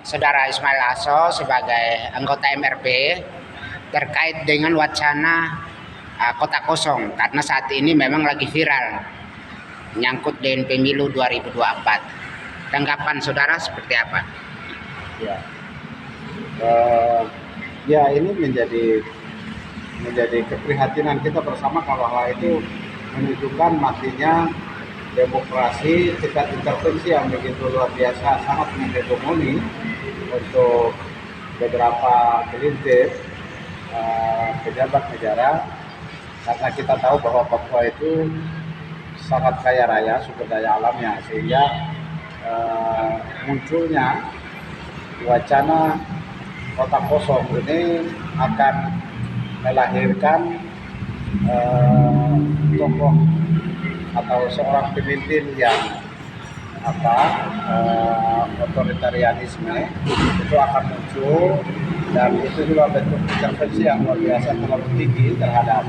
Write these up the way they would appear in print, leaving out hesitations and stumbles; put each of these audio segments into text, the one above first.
Saudara Ismail Aso sebagai anggota MRP terkait dengan wacana kota kosong karena saat ini memang lagi viral menyangkut dengan pemilu 2024. Tanggapan saudara seperti apa? Ya, ya ini menjadi keprihatinan kita bersama kalau hal itu menunjukkan matinya demokrasi, tingkat intervensi yang begitu luar biasa, sangat menghegemoni untuk beberapa gelintir pejabat negara, karena kita tahu bahwa Papua itu sangat kaya raya sumber daya alamnya, sehingga munculnya wacana kota kosong ini akan melahirkan tokoh atau seorang pemimpin yang otoritarianisme itu akan muncul, dan itu juga bentuk intervensi yang luar biasa terlalu tinggi terhadap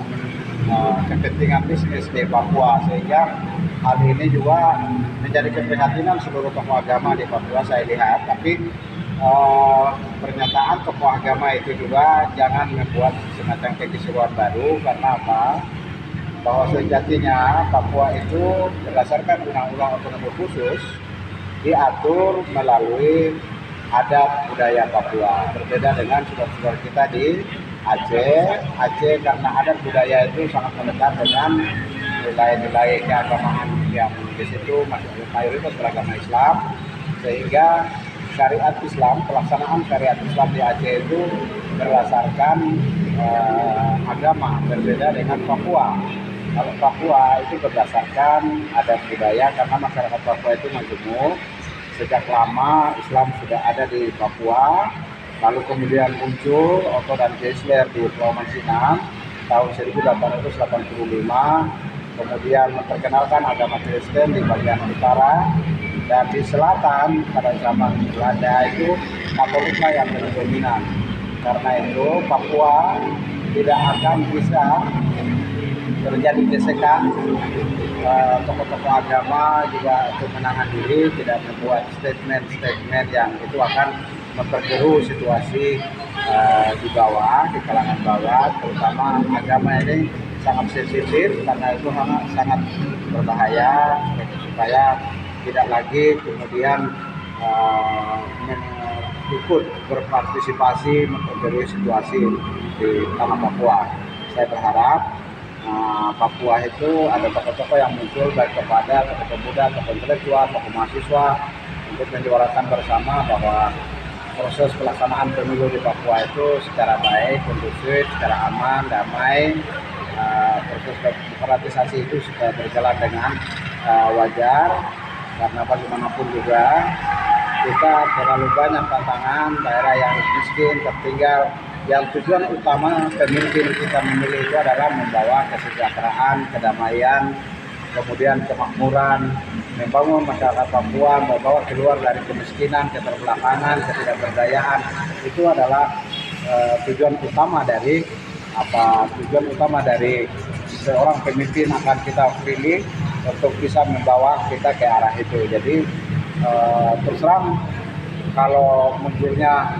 kepentingan bisnis di Papua, sehingga hal ini juga menjadi keprihatinan seluruh tokoh agama di Papua saya lihat. Tapi pernyataan tokoh agama itu juga jangan membuat semacam kekisruan baru, karena apa? Bahwa sejatinya Papua itu berdasarkan undang-undang otonomi khusus diatur melalui adat budaya Papua, berbeda dengan saudara-saudara kita di Aceh karena adat budaya itu sangat mendekat dengan nilai-nilai keagamaan yang di situ masih mayoritas beragama Islam, sehingga syariat Islam, pelaksanaan syariat Islam di Aceh itu berdasarkan agama, berbeda dengan Papua. Kalau Papua itu berdasarkan adat budaya, karena masyarakat Papua itu majemuk. Sejak lama Islam sudah ada di Papua, lalu kemudian muncul Otto dan Geisler di Pulau Mansinang tahun 1885, kemudian memperkenalkan agama Kristen di bagian utara, dan di selatan pada zaman Belanda itu Katoliklah yang lebih dominan. Karena itu Papua tidak akan bisa terjadi gesekan, tokoh-tokoh agama juga untuk menahan diri, tidak membuat statement-statement yang itu akan memperkeruh situasi di bawah, di kalangan bawah, terutama agama ini sangat sensitif, karena itu sangat berbahaya, supaya tidak lagi kemudian ikut berpartisipasi memperkeruh situasi di tanah Papua. Saya berharap Papua itu ada tokoh-tokoh yang muncul, baik kepada tokoh muda, tokoh intelektual, tokoh mahasiswa, untuk menyuarakan bersama bahwa proses pelaksanaan pemilu di Papua itu secara baik, kondusif, secara aman, damai, proses demokratisasi itu sudah berjalan dengan wajar, karena bagaimanapun juga kita terlalu banyak tantangan, daerah yang miskin, tertinggal, yang tujuan utama pemimpin kita memilih itu adalah membawa kesejahteraan, kedamaian, kemudian kemakmuran, membangun masyarakat Papua, membawa keluar dari kemiskinan, keterbelakangan, ketidakberdayaan. Itu adalah tujuan utama dari seorang pemimpin akan kita pilih untuk bisa membawa kita ke arah itu. Jadi terus terang, kalau munculnya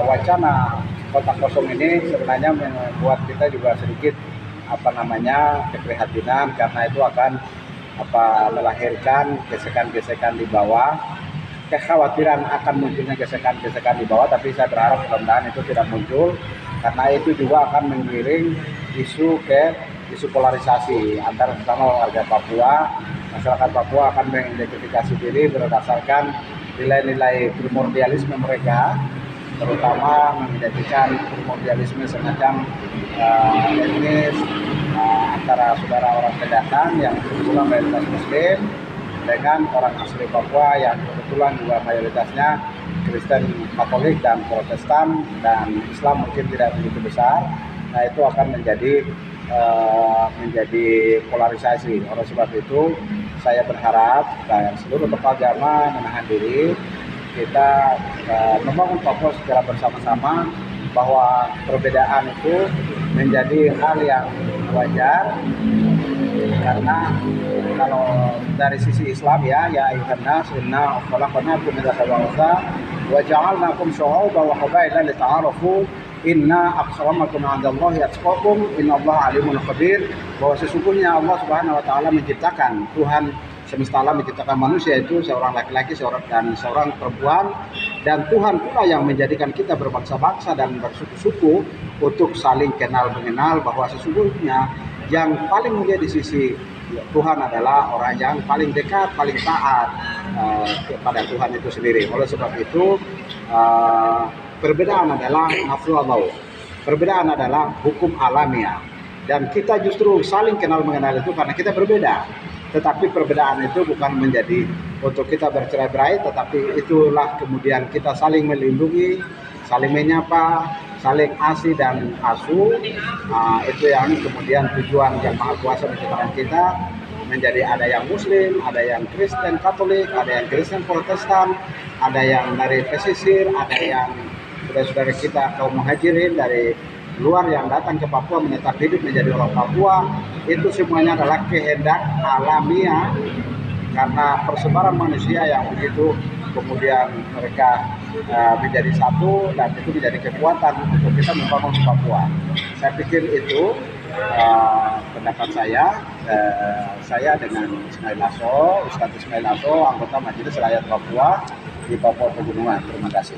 wacana kota kosong ini sebenarnya membuat kita juga sedikit keprihatinan, karena itu akan melahirkan gesekan-gesekan di bawah, kekhawatiran akan munculnya gesekan-gesekan di bawah. Tapi saya berharap mudah-mudahan itu tidak muncul, karena itu juga akan menggiring isu polarisasi antara sesama warga Papua. Masyarakat Papua akan mengidentifikasi diri berdasarkan nilai-nilai primordialisme mereka, terutama mengidentikan primordialisme semacam etnis antara saudara orang pendatang yang kebetulan mayoritas Muslim dengan orang asli Papua yang kebetulan juga mayoritasnya Kristen, Katolik, dan Protestan, dan Islam mungkin tidak begitu besar. Nah, itu akan menjadi polarisasi. Oleh sebab itu saya berharap seluruh tokoh agama menahan diri, kita membangun Papua secara bersama-sama, bahwa perbedaan itu menjadi hal yang wajar, karena kalau dari sisi Islam ya ayuhan nas inna khalaqnakum min dzakarin wa untha wa ja'alnakum syu'uban wa qabaila lita'arafu inna akramakum 'indallahi atqakum innallaha 'alimun khabir, bahwa sesungguhnya Allah Subhanahu wa taala menciptakan, Tuhan semesta alam menciptakan manusia itu seorang laki-laki dan seorang perempuan, dan Tuhan pula yang menjadikan kita berbangsa-bangsa dan bersuku-suku untuk saling kenal mengenal, bahwa sesungguhnya yang paling mulia di sisi Tuhan adalah orang yang paling dekat, paling taat kepada Tuhan itu sendiri. Oleh sebab itu perbedaan adalah nafsu, perbedaan adalah hukum alamiah, dan kita justru saling kenal mengenal itu karena kita berbeda. Tetapi perbedaan itu bukan menjadi untuk kita bercerai-berai, tetapi itulah kemudian kita saling melindungi, saling menyapa, saling asih dan asuh. Itu yang kemudian tujuan yang Maha Kuasa menciptakan kita menjadi ada yang Muslim, ada yang Kristen Katolik, ada yang Kristen Protestan, ada yang dari pesisir, ada yang saudara-saudara kita kaum muhajirin dari luar yang datang ke Papua menetap hidup menjadi orang Papua. Itu semuanya adalah kehendak alamiah karena persebaran manusia yang begitu kemudian mereka menjadi satu, dan itu menjadi kekuatan untuk kita membangun Papua. Saya pikir itu pendapat saya dengan Ismail Lasso, Ustadz Ismail Lasso, anggota Majelis Rakyat Papua di Papua Pegunungan. Terima kasih.